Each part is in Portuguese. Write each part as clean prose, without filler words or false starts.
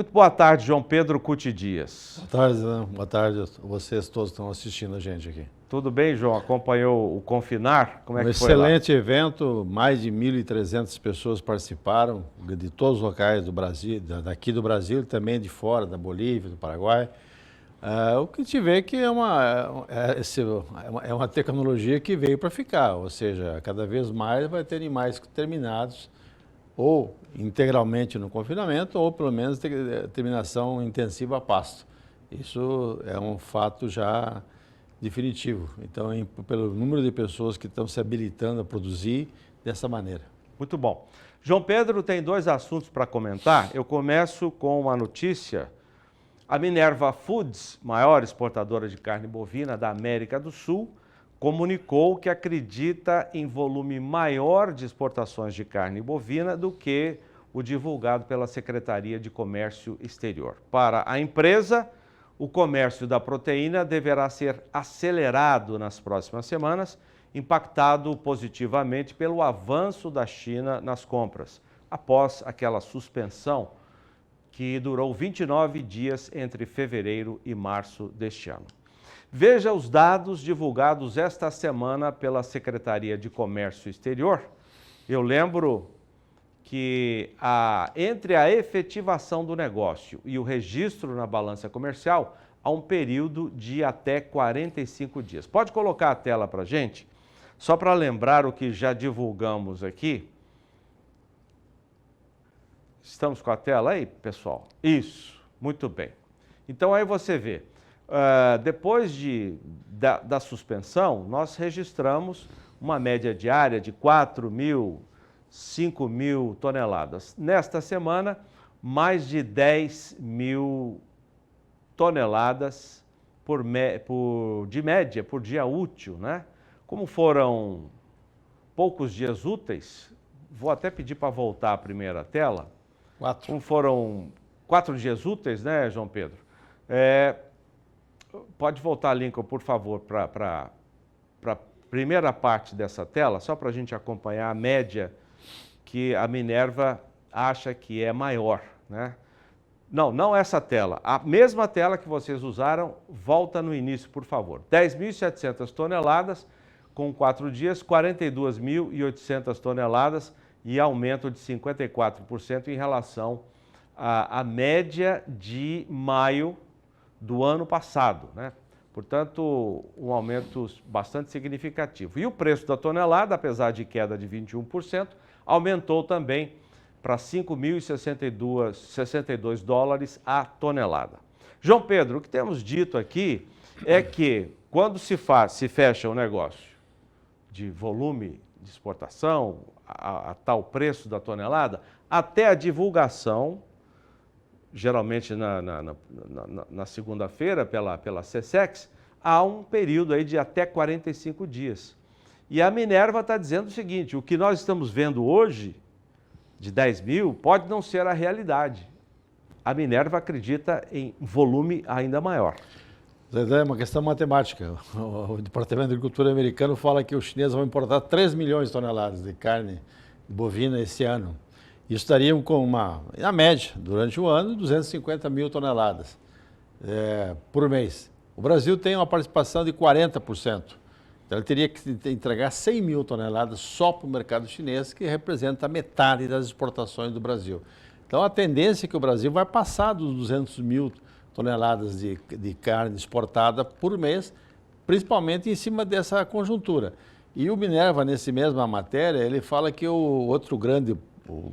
Muito boa tarde, João Pedro Cuti Dias. Boa tarde, né? Boa tarde a vocês todos que estão assistindo a gente aqui. Tudo bem, João? Acompanhou o Confinar? Como é que foi lá? Excelente evento, mais de 1.300 pessoas participaram de todos os locais do Brasil, daqui do Brasil e também de fora, da Bolívia, do Paraguai. O que a gente vê que é uma tecnologia que veio para ficar, ou seja, cada vez mais vai ter animais terminados ou integralmente no confinamento ou pelo menos terminação intensiva a pasto. Isso é um fato já definitivo. Então, pelo número de pessoas que estão se habilitando a produzir dessa maneira. Muito bom. João Pedro tem dois assuntos para comentar. Eu começo com uma notícia. A Minerva Foods, maior exportadora de carne bovina da América do Sul, comunicou que acredita em volume maior de exportações de carne bovina do que o divulgado pela Secretaria de Comércio Exterior. Para a empresa, o comércio da proteína deverá ser acelerado nas próximas semanas, impactado positivamente pelo avanço da China nas compras, após aquela suspensão que durou 29 dias entre fevereiro e março deste ano. Veja os dados divulgados esta semana pela Secretaria de Comércio Exterior. Eu lembro que entre a efetivação do negócio e o registro na balança comercial, há um período de até 45 dias. Pode colocar a tela para a gente? Só para lembrar o que já divulgamos aqui. Estamos com a tela aí, pessoal? Isso, muito bem. Então aí você vê, depois da suspensão, nós registramos uma média diária de 4.000, 5.000 toneladas. Nesta semana, mais de 10.000 toneladas de média por dia útil, né? Como foram poucos dias úteis, vou até pedir para voltar a primeira tela. Como foram 4 dias úteis, né, João Pedro? Pode voltar, Lincoln, por favor, para a primeira parte dessa tela, só para a gente acompanhar a média que a Minerva acha que é maior, né? Não essa tela. A mesma tela que vocês usaram, volta no início, por favor. 10.700 toneladas, com 4 dias, 42.800 toneladas e aumento de 54% em relação à média de maio do ano passado, né? Portanto, um aumento bastante significativo. E o preço da tonelada, apesar de queda de 21%, aumentou também para 5.062 dólares a tonelada. João Pedro, o que temos dito aqui é que quando se fecha um negócio de volume de exportação, a tal preço da tonelada, até a divulgação, geralmente na segunda-feira pela SECEX, há um período aí de até 45 dias. E a Minerva está dizendo o seguinte, o que nós estamos vendo hoje, de 10.000, pode não ser a realidade. A Minerva acredita em volume ainda maior. É uma questão matemática. O Departamento de Agricultura americano fala que os chineses vão importar 3 milhões de toneladas de carne bovina esse ano. Isso daria na média, durante o ano, 250.000 toneladas por mês. O Brasil tem uma participação de 40%. Então, ele teria que entregar 100.000 toneladas só para o mercado chinês, que representa a metade das exportações do Brasil. Então, a tendência é que o Brasil vai passar dos 200.000 toneladas de carne exportada por mês, principalmente em cima dessa conjuntura. E o Minerva, nessa mesma matéria, ele fala que o outro grande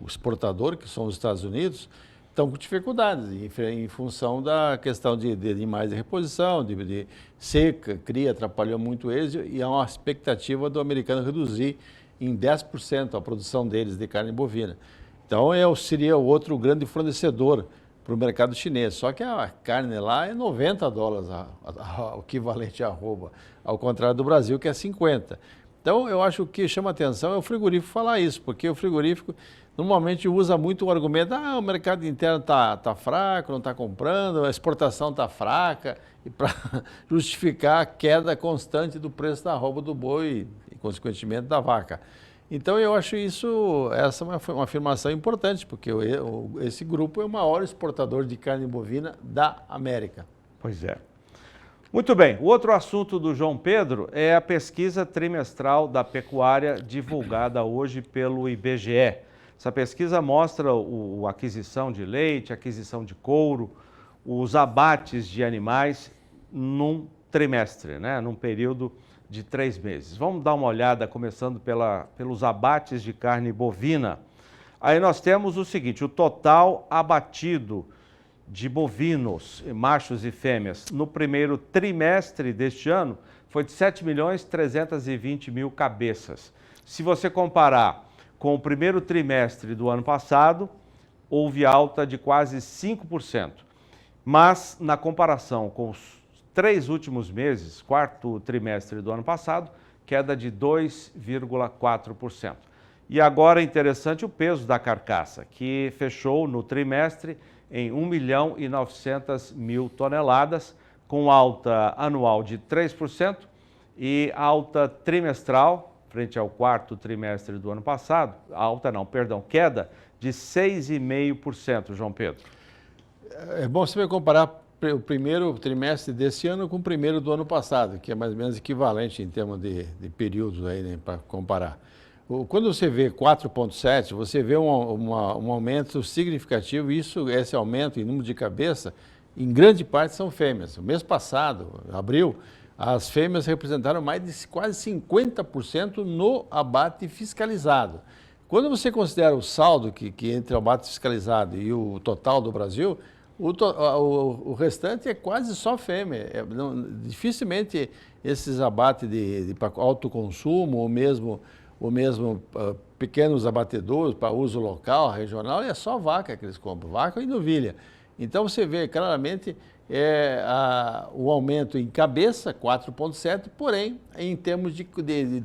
exportador, que são os Estados Unidos, estão com dificuldades em função da questão de animais de reposição, de seca, cria, atrapalhou muito eles e há uma expectativa do americano reduzir em 10% a produção deles de carne bovina. Então, seria o outro grande fornecedor para o mercado chinês. Só que a carne lá é 90 dólares, o equivalente à arroba, ao contrário do Brasil, que é 50. Então, eu acho que o que chama atenção é o frigorífico falar isso, porque o frigorífico normalmente usa muito o argumento, o mercado interno está fraco, não está comprando, a exportação está fraca, e para justificar a queda constante do preço da arroba do boi e, consequentemente, da vaca. Então eu acho essa é uma afirmação importante, porque esse grupo é o maior exportador de carne bovina da América. Pois é. Muito bem, o outro assunto do João Pedro é a pesquisa trimestral da pecuária divulgada hoje pelo IBGE. Essa pesquisa mostra a aquisição de leite, aquisição de couro, os abates de animais num trimestre, né? Num período de 3 meses. Vamos dar uma olhada, começando pelos abates de carne bovina. Aí nós temos o seguinte, o total abatido de bovinos, machos e fêmeas, no primeiro trimestre deste ano foi de 7.320.000 cabeças. Se você comparar com o primeiro trimestre do ano passado, houve alta de quase 5%. Mas, na comparação com os 3 últimos meses, quarto trimestre do ano passado, queda de 2,4%. E agora é interessante o peso da carcaça, que fechou no trimestre em 1.900.000 toneladas, com alta anual de 3% e alta trimestral, frente ao quarto trimestre do ano passado, queda de 6,5%, João Pedro. É bom você comparar o primeiro trimestre desse ano com o primeiro do ano passado, que é mais ou menos equivalente em termos de períodos aí, né, para comparar. Quando você vê 4,7, você vê um aumento significativo, e esse aumento em número de cabeça, em grande parte são fêmeas. O mês passado, abril, as fêmeas representaram mais de quase 50% no abate fiscalizado. Quando você considera o saldo que entre o abate fiscalizado e o total do Brasil, o restante é quase só fêmea. Dificilmente esses abates de alto consumo ou mesmo pequenos abatedouros para uso local, regional, é só vaca que eles compram, vaca e novilha. Então você vê claramente o aumento em cabeça, 4,7%, porém, em termos de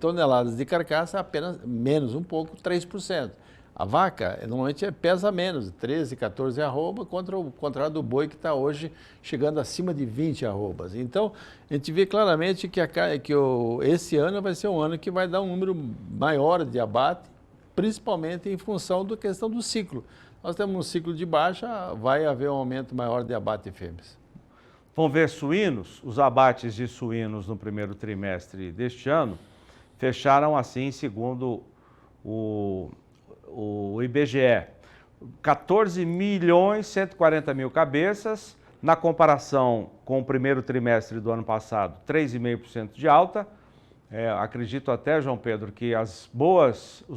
toneladas de carcaça, apenas menos um pouco, 3%. A vaca normalmente pesa menos, 13, 14 arroba, contra o contrário do boi que está hoje chegando acima de 20 arrobas. Então, a gente vê claramente que esse ano vai ser um ano que vai dar um número maior de abate, principalmente em função da questão do ciclo. Nós temos um ciclo de baixa, vai haver um aumento maior de abate de fêmeas. Vamos ver suínos. Os abates de suínos no primeiro trimestre deste ano fecharam assim, segundo o IBGE, 14.140.000 cabeças, na comparação com o primeiro trimestre do ano passado, 3,5% de alta. Acredito até, João Pedro, que os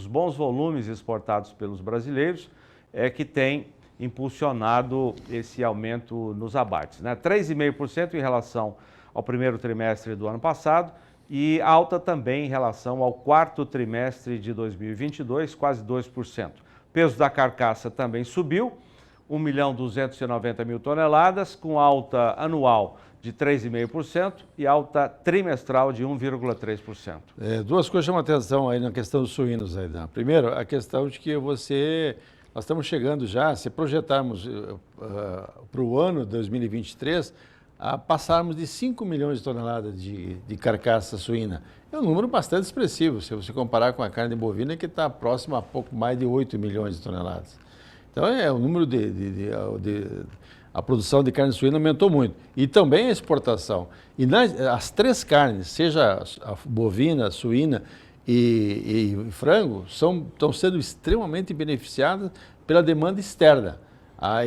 bons volumes exportados pelos brasileiros é que tem impulsionado esse aumento nos abates, né? 3,5% em relação ao primeiro trimestre do ano passado, e alta também em relação ao quarto trimestre de 2022, quase 2%. O peso da carcaça também subiu, 1.290.000 toneladas, com alta anual de 3,5% e alta trimestral de 1,3%. Duas coisas chamam a atenção aí na questão dos suínos. Primeiro, a questão de que nós estamos chegando já, se projetarmos para o ano 2023, a passarmos de 5 milhões de toneladas de carcaça suína. É um número bastante expressivo, se você comparar com a carne bovina, que está próxima a pouco mais de 8 milhões de toneladas. Então, o número a produção de carne suína aumentou muito. E também a exportação. E as 3 carnes, seja a bovina, a suína e frango, estão sendo extremamente beneficiadas pela demanda externa.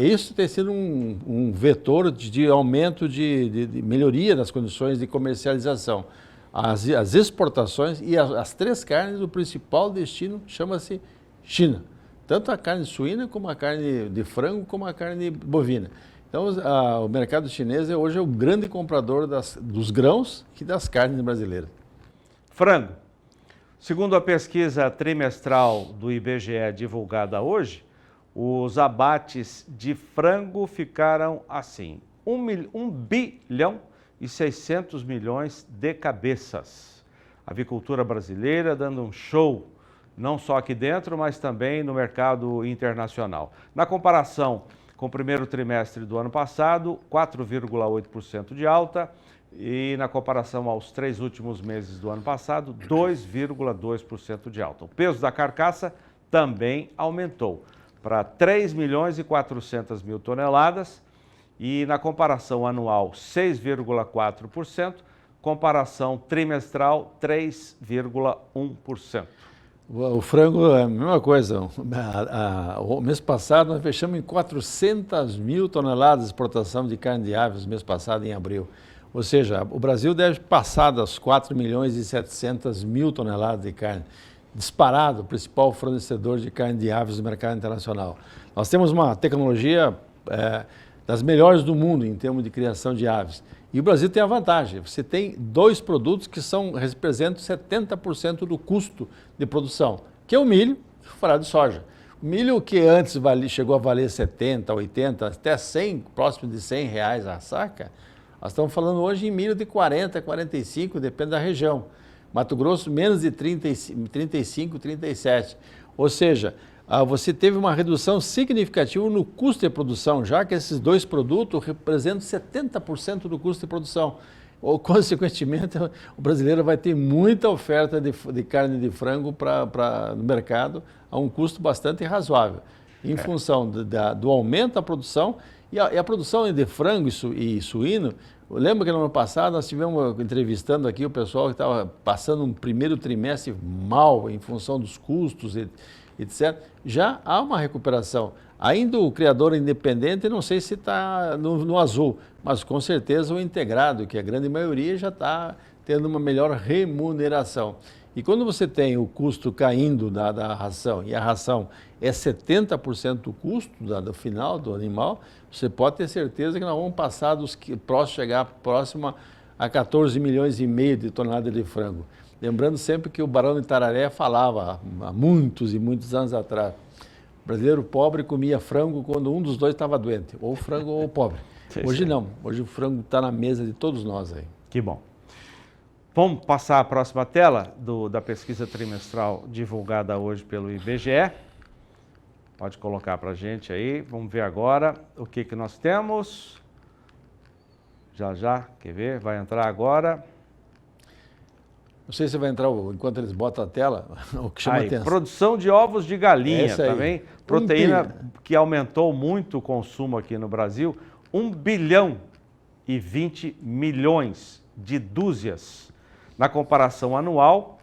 Isso tem sido um vetor de aumento, de melhoria das condições de comercialização. As exportações e as 3 carnes, o principal destino chama-se China. Tanto a carne suína, como a carne de frango, como a carne bovina. Então, o mercado chinês hoje é o grande comprador dos grãos e das carnes brasileiras. Frango. Segundo a pesquisa trimestral do IBGE divulgada hoje, os abates de frango ficaram assim, 1.600.000.000 de cabeças. A avicultura brasileira dando um show, não só aqui dentro, mas também no mercado internacional. Na comparação com o primeiro trimestre do ano passado, 4,8% de alta, e na comparação aos 3 últimos meses do ano passado, 2,2% de alta. O peso da carcaça também aumentou para 3 milhões e 400 mil toneladas e na comparação anual 6,4%, comparação trimestral 3,1%. O frango é a mesma coisa. O mês passado nós fechamos em 400 mil toneladas de exportação de carne de aves, mês passado em abril. Ou seja, o Brasil deve passar das 4 milhões e 700 mil toneladas de carne. Disparado, o principal fornecedor de carne de aves do mercado internacional. Nós temos uma tecnologia das melhores do mundo em termos de criação de aves. E o Brasil tem a vantagem, você tem 2 produtos que representam 70% do custo de produção, que é o milho e o farelo de soja. O milho que antes chegou a valer 70, 80, até 100, próximo de 100 reais a saca, nós estamos falando hoje em milho de 40, 45, depende da região. Mato Grosso, menos de 35, 37. Ou seja, você teve uma redução significativa no custo de produção, já que esses 2 produtos representam 70% do custo de produção. Ou, consequentemente, o brasileiro vai ter muita oferta de carne de frango no mercado a um custo bastante razoável, em função do aumento da produção e a produção de frango e suíno. Lembra que no ano passado nós estivemos entrevistando aqui o pessoal que estava passando um primeiro trimestre mal em função dos custos, etc. Já há uma recuperação. Ainda o criador independente, não sei se está no azul, mas com certeza o integrado, que a grande maioria já está tendo uma melhor remuneração. E quando você tem o custo caindo da ração, e a ração é 70% do custo do final do animal, você pode ter certeza que nós vamos passar chegar próximo a 14 milhões e meio de toneladas de frango. Lembrando sempre que o Barão de Itararé falava há muitos e muitos anos atrás, o brasileiro pobre comia frango quando um dos dois estava doente, ou frango ou pobre. Hoje não, hoje o frango está na mesa de todos nós aí. Que bom. Vamos passar a próxima tela da pesquisa trimestral divulgada hoje pelo IBGE. Pode colocar para a gente aí, vamos ver agora o que nós temos. Já, quer ver? Vai entrar agora. Não sei se vai entrar enquanto eles botam a tela, o que chama a atenção. Produção de ovos de galinha também, proteína que aumentou muito o consumo aqui no Brasil, 1 bilhão e 20 milhões de dúzias. Na comparação anual,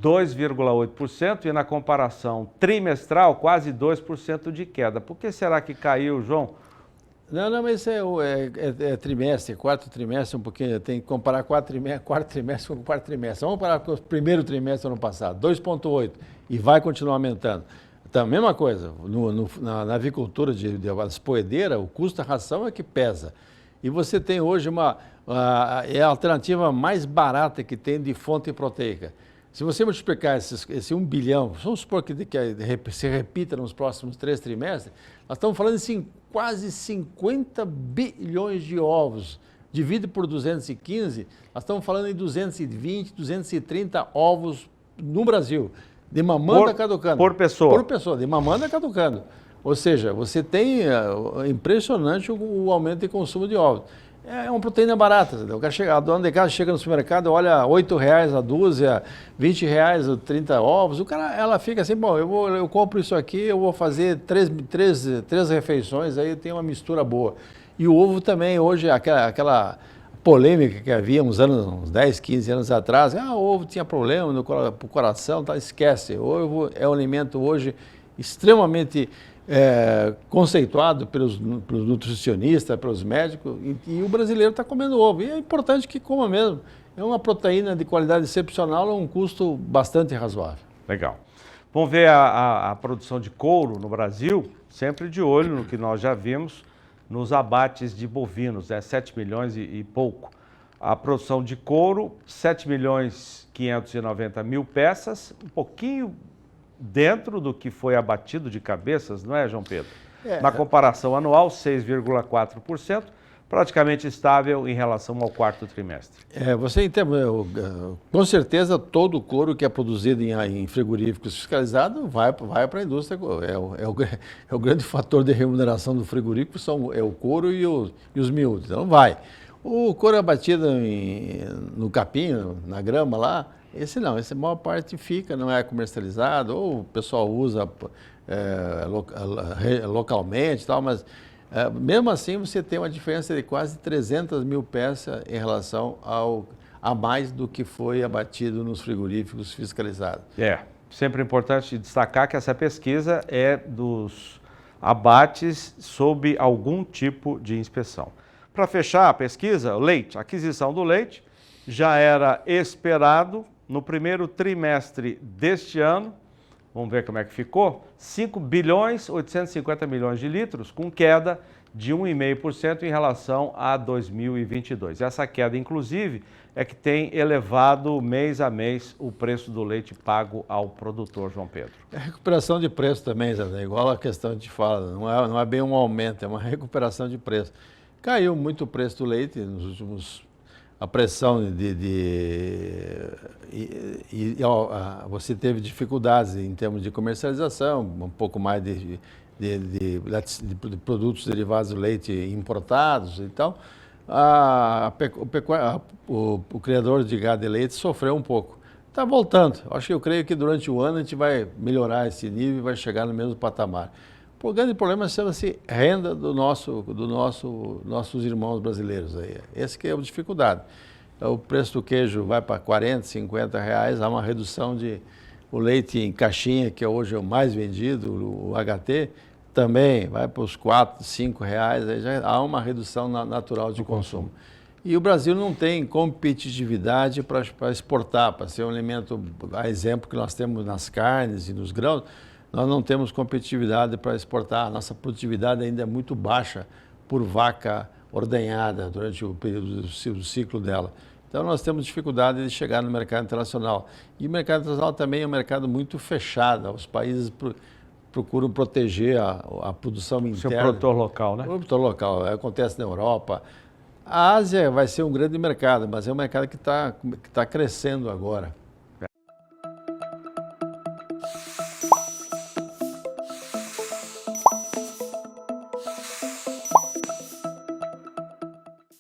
2,8% e na comparação trimestral, quase 2% de queda. Por que será que caiu, João? Não, mas é trimestre, quarto trimestre, um pouquinho, tem que comparar quarto trimestre com quarto trimestre. Vamos comparar com o primeiro trimestre do ano passado, 2,8%, e vai continuar aumentando. Então, mesma coisa, na avicultura das poedeiras, o custo da ração é que pesa. E você tem hoje é a alternativa mais barata que tem de fonte proteica. Se você multiplicar esse 1 bilhão, vamos supor que se repita nos próximos 3 trimestres, nós estamos falando de quase 50 bilhões de ovos. Divide por 215, nós estamos falando em 220, 230 ovos no Brasil, de mamanda caducando. Por pessoa? Por pessoa, de mamanda caducando. Ou seja, você tem impressionante o aumento de consumo de ovos. É uma proteína barata. O cara a dona de casa chega no supermercado, olha R$8 a dúzia, R$20 30 ovos. Ela fica assim, bom, eu compro isso aqui, eu vou fazer três refeições, aí tem uma mistura boa. E o ovo também, hoje, aquela polêmica que havia uns 10, 15 anos atrás, o ovo tinha problema no coração, tá, esquece. O ovo é um alimento hoje extremamente conceituado pelos nutricionistas, pelos médicos, e o brasileiro está comendo ovo. E é importante que coma mesmo. É uma proteína de qualidade excepcional a um custo bastante razoável. Legal. Vamos ver a produção de couro no Brasil, sempre de olho no que nós já vimos nos abates de bovinos, 7 milhões e pouco. A produção de couro, 7 milhões 590 mil peças, um pouquinho dentro do que foi abatido de cabeças, não é, João Pedro? Na comparação anual, 6,4%, praticamente estável em relação ao quarto trimestre. Você entende, com certeza todo o couro que é produzido em frigoríficos fiscalizados vai para a indústria. É o grande fator de remuneração do frigorífico, é o couro e os miúdos, então vai. O couro abatido no capim, na grama lá, esse não, esse a maior parte fica, não é comercializado, ou o pessoal usa localmente e tal, mas mesmo assim você tem uma diferença de quase 300 mil peças em relação a mais do que foi abatido nos frigoríficos fiscalizados. Sempre é importante destacar que essa pesquisa é dos abates sob algum tipo de inspeção. Para fechar a pesquisa, leite, a aquisição do leite já era esperado no primeiro trimestre deste ano, vamos ver como é que ficou, 5 bilhões 850 milhões de litros, com queda de 1,5% em relação a 2022. Essa queda, inclusive, é que tem elevado mês a mês o preço do leite pago ao produtor, João Pedro. É recuperação de preço também, Zé, igual a questão que te fala, não é bem um aumento, é uma recuperação de preço. Caiu muito o preço do leite nos últimos... A pressão você teve dificuldades em termos de comercialização, um pouco mais de produtos derivados do leite importados e tal. O criador de gado e leite sofreu um pouco. Está voltando. Eu creio que durante o ano a gente vai melhorar esse nível e vai chegar no mesmo patamar. O grande problema chama-se renda nossos irmãos brasileiros. Esse que é a dificuldade. O preço do queijo vai para 40, 50 reais, há uma redução o leite em caixinha, que hoje é o mais vendido, o HT, também vai para os 4, 5 reais, aí já há uma redução natural de consumo. E o Brasil não tem competitividade para exportar, para ser um alimento, a exemplo que nós temos nas carnes e nos grãos, nós não temos competitividade para exportar. A nossa produtividade ainda é muito baixa por vaca ordenhada durante o período do ciclo dela. Então, nós temos dificuldade de chegar no mercado internacional. E o mercado internacional também é um mercado muito fechado. Os países procuram proteger a produção interna. O seu produtor local, né? O produtor local. Acontece na Europa. A Ásia vai ser um grande mercado, mas é um mercado que está crescendo agora.